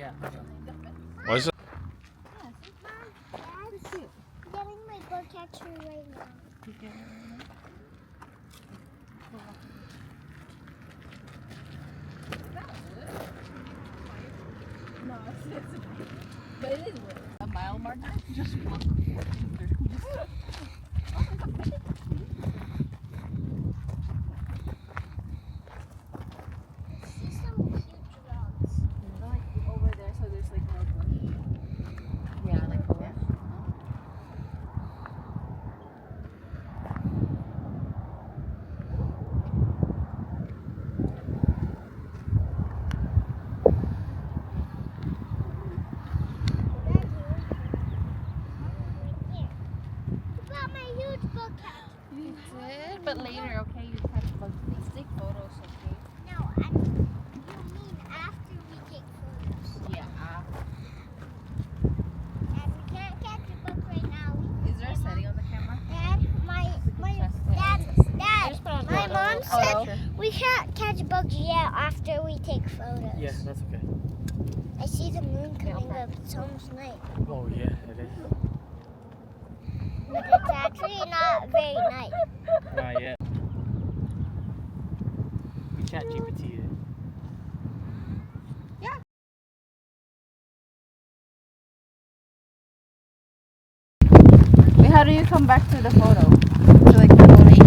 Yeah. What is it? Dad's getting my bug catcher right now. No, it's but it is wood. A mile marker? Just walk. See some huge rocks. Like over there, so there's like no bush. Yeah, like the You did, but later, okay? You catch bugs. Please take photos, okay? No, you mean after we take photos. Yeah. And we can't catch a bug right now. Is there a setting on the camera? Dad, my mom said we can't catch bugs yet after we take photos. Yeah, that's okay. I see the moon coming up. It's almost night. Oh yeah, it is. But it's actually not very night. Not yet. We chat GPT it. Wait, how do you come back to the photo? To like the photo thing?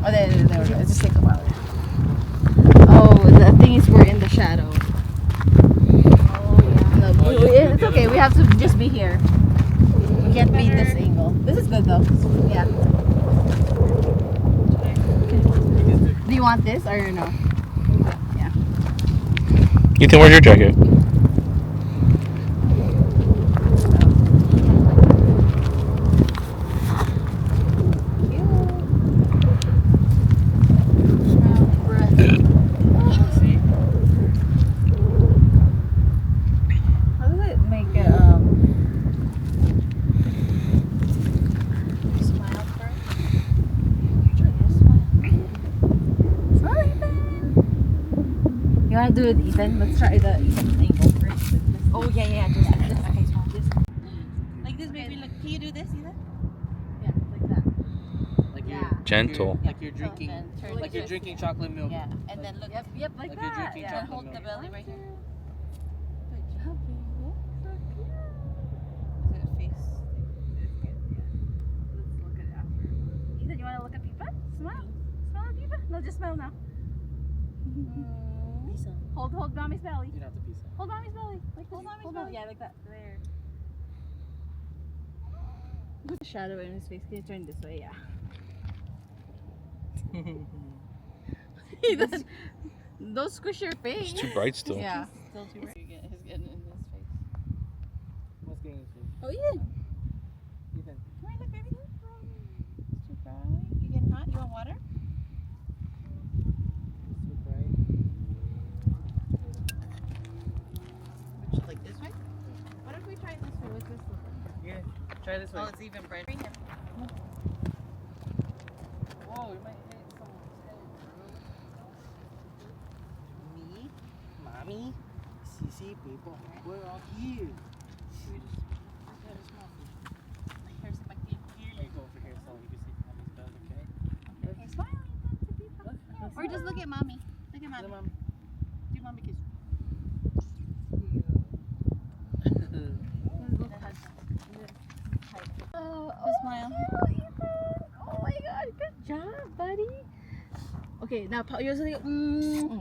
Oh, there we go. It just takes a while. Oh, the thing is we're in the shadow. Oh, yeah. No, it's okay. We have to just be here. We can't beat this angle. This is good though. Yeah. Do you want this or no? Yeah. Ethan, where's your jacket? How does it make it smile first? Smile, Ethan. You wanna do it, Ethan? Let's try the Ethan angle first. Oh yeah, just Okay, this. like this, baby. Look, can you do this, Ethan? Yeah, like that. Like Yeah. Gentle. Like you're drinking, And then turn like like you're this. drinking chocolate milk. Yeah, and then look. Yep, like Like you're that. drinking Yeah. chocolate Hold the milk. belly right here. Good job, baby. So cute. Is it face? It's good, yeah. Let's look at it after. Ethan, you want to look at Pipa? Smile. Smile at Pipa. No, just smile now. Pizza. Hold mommy's belly. You don't have to pizza. Hold mommy's belly. Like this. Hold mommy's Hold belly. Yeah, like that. There. Put the shadow in his face. Can you turn this way? Yeah. Ethan, don't squish your face. It's too bright still. Yeah. Still too bright. He's getting in his face. What's getting into? Oh, yeah. Ethan. Come here, look, baby. It's too bright. You getting hot? You want water? It's too bright. Would you like this way? What if we try it this way? What's this look like? Yeah. Try this way. Oh, it's even brighter. Bring him. Whoa, you might hit someone's head, bro. Me, mommy, Sissy, people, we're all here. Here's my feet. Here you go over here so you can see mommy's belly, okay? Okay, smile. Or just look at mommy. Look at mommy. Mom. Do mommy kiss. Just smile. Oh my god, good job, buddy. Okay, now you're just like,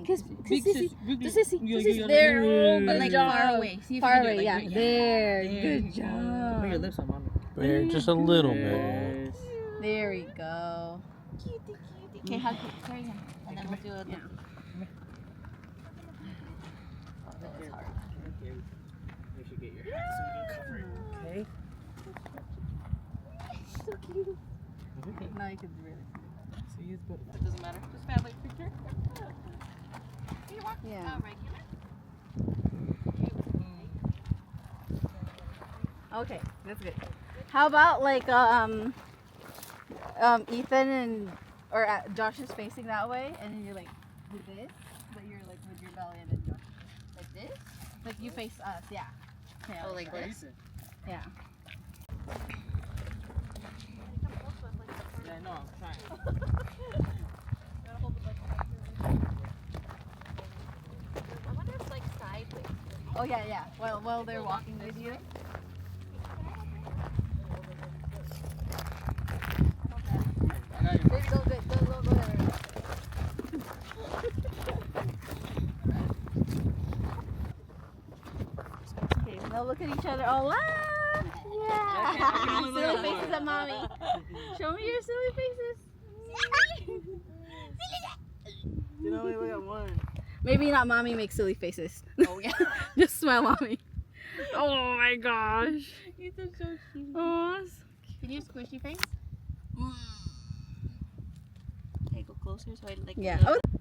kiss Sissy. To Sissy. There, oh, But good like job. far away. See if Far you can do away, it, yeah. like, There, There good you go. job. Put your lips on mommy. There, just a little bit. Yes. There we go. Okay, hug him. Carry him. And then we'll do a look. Okay. Okay. You should get your hat so you can cover it, okay? So cute. Now you can really. See, it's better. It doesn't matter. Just family picture. You walk Yeah. regular. Okay, that's good. How about like Ethan and Josh is facing that way, and then you're like with this, but you're like with your belly and then Josh is like this. Like you face us, yeah. Yeah. Oh, like this? Yeah. Yeah, no, I'm trying. I wonder if like sideways. Oh yeah, yeah. While they're walking with you. I got your Baby, go there. Okay, now look at each other. Oh, ah! Yeah. Silly faces at mommy. Show me your silly faces. You know, we only got one. Maybe not mommy makes silly faces. Oh yeah. Just smile mommy. Oh my gosh. You're so cute. Oh, Can you squishy face? Okay, go closer so I like. yeah. look. Oh.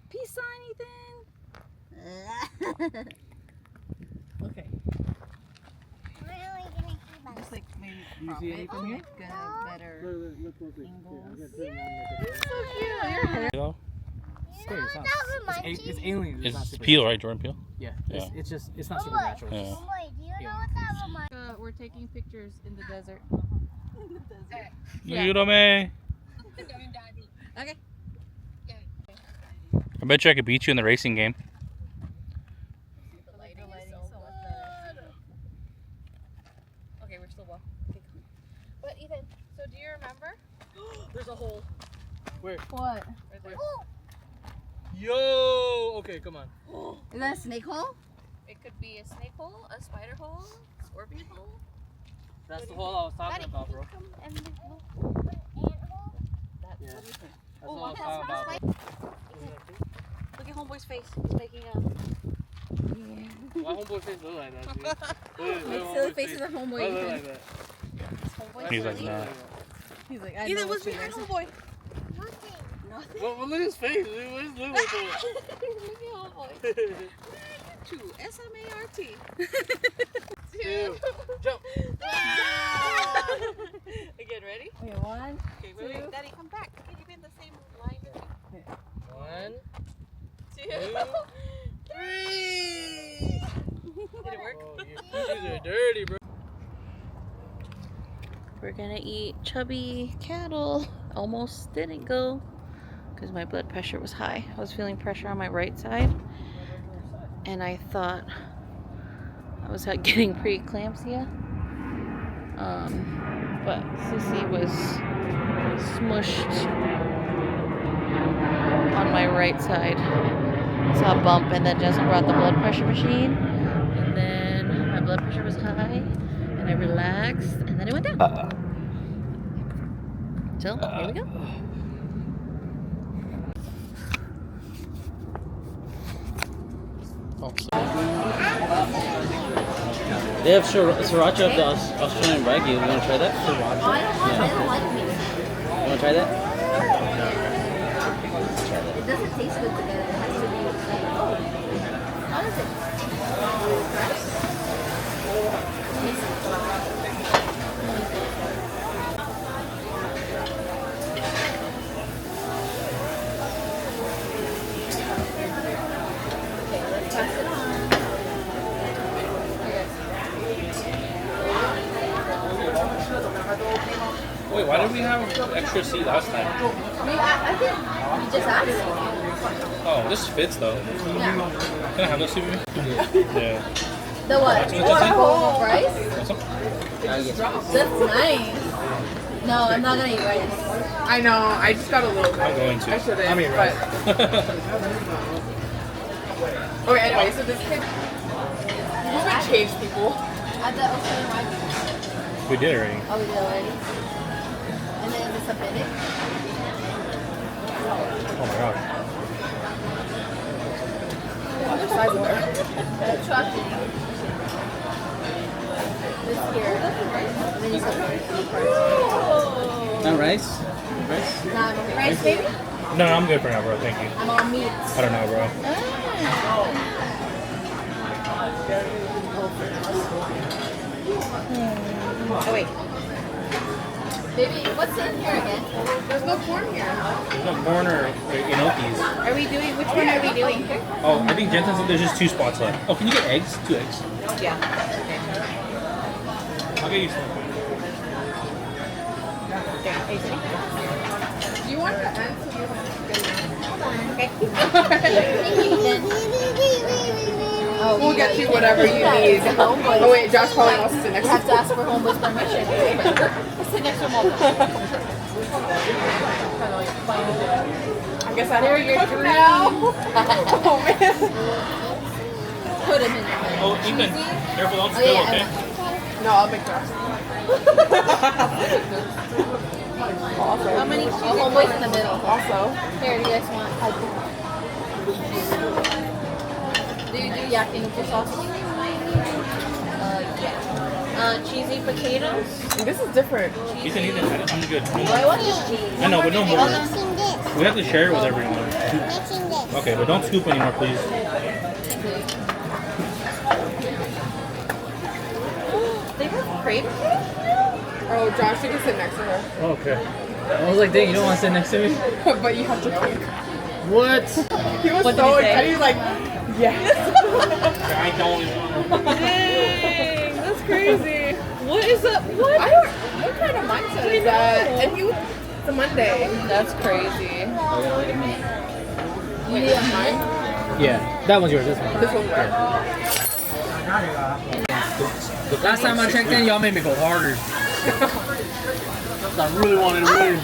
Peace sign, Ethan. Okay. Really gonna keep us. Just like maybe You prop see it. anything here? Get a better Look closely. angles. Yeah, So cute. Your hair. You know? You know what that reminds me? It's alien. It's not It's super Peel, natural. right? Jordan Peel? Yeah. Yeah. It's just, it's not Oh, supernatural. Yeah. It's just- Boy, do you know what that reminds me? We're taking pictures in the desert. Ayúdame. Okay. I bet you I could beat you in the racing game. The lighting is so much better. Okay, we're still walking. Okay, come on. But Ethan, so do you remember? There's a hole Where? What? right there. Yo! Okay, come on. Is that a snake hole? It could be a snake hole, a spider hole, scorpion hole. That's the hole I was talking Daddy, about, bro. come and look. That's Yeah. what do you think? That's Oh, what I was that's talking about. nice. bro. Look at homeboy's face. He's making a. Why homeboy face look like that, dude? Make silly faces at homeboy. Why look Ethan. like that? Homeboy's He's like, silly. nah. He's like, I Ethan, know what's what behind you guys- homeboy? Nothing. Well, look at his face, dude. What is living with Look at homeboy. that? Two S-M-A-R-T. Two. Jump. Again, ready? Okay, 1, Okay, wait. Daddy, come back. Can you be in the same line as me? 1, 2, 3. Did it work? Oh, your shoes are dirty, bro. We're gonna eat chubby cattle. Almost didn't go because my blood pressure was high. I was feeling pressure on my right side and I thought I was getting pre-eclampsia. But Sissy was smushed on my right side. Saw a bump and then Justin brought the blood pressure machine and then my blood pressure was high and I relaxed and then it went down. So, here we go. They have sriracha of the Australian Wagyu. You want to try that? Oh, I don't like meat. You want to try that? It doesn't taste good together. It has to be like, oh, how is it? Pass it on. Wait, why did we have extra seat last time? I think you just asked. Oh, this fits though. Yeah. Can I have this seat with me? Yeah. The what? Oh, rice? Want some? That's nice. No, I'm not gonna eat rice. I know. I just got a little bit. I'm going to. I should have. I mean, but okay. Anyway, so this kid, you would change people. At the Australian Wagyu. We did already. Oh, we did already. And then the submitted. Oh my god. Other sides of there. The trucking. This here. And then you submit Not rice? Rice? rice, baby? No, I'm good for now, bro. Thank you. I'm on meat. I don't know, bro. Oh wait. Baby, what's in here again? There's no corn here. There's no corn or gnocchis. Are we doing, which one are we doing? Oh, I think Jensen said there's just 2 spots left. Oh, can you get eggs? 2 eggs. Yeah. I'll get you some. Do you want the end so you Oh, We'll get you whatever you need. Oh wait, Josh probably wants to sit next You to have to ask for homeboy's permission. Sit next to him. I guess I have to cook now. Oh man. Put him in there. Oh, Ethan, careful, don't Oh, spill, yeah, okay? No, I'll make Josh. How many? Oh, homeboy's in the middle. Also. Here, do you guys want? Do you do yakiniku sauce? Yeah. Cheesy potatoes. This is different. Ethan, I'm good. I want just cheese. I know, but no more. Mixing this. We have to share it with everyone. Mixing this. Okay, but don't scoop anymore, please. They have crepe. Oh, Josh, you can sit next to her. Okay. I was like, dang, you don't want to sit next to me? But you have to cook. What? He was What did so he say? excited. He was like, yes. I don't. Dang, that's crazy. What is up? What? What kind of mindset is that? And he was, it's a Monday. That's crazy. You need mine? Yeah, that one's yours, this one. This one's mine. Last time I checked in, y'all made me go harder. I really wanted to win.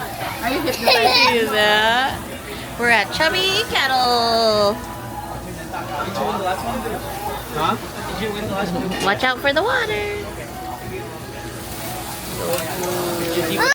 See that? We're at Chubby Cattle. Did you win the last one? Huh? Did you win the last one? Watch out for the water.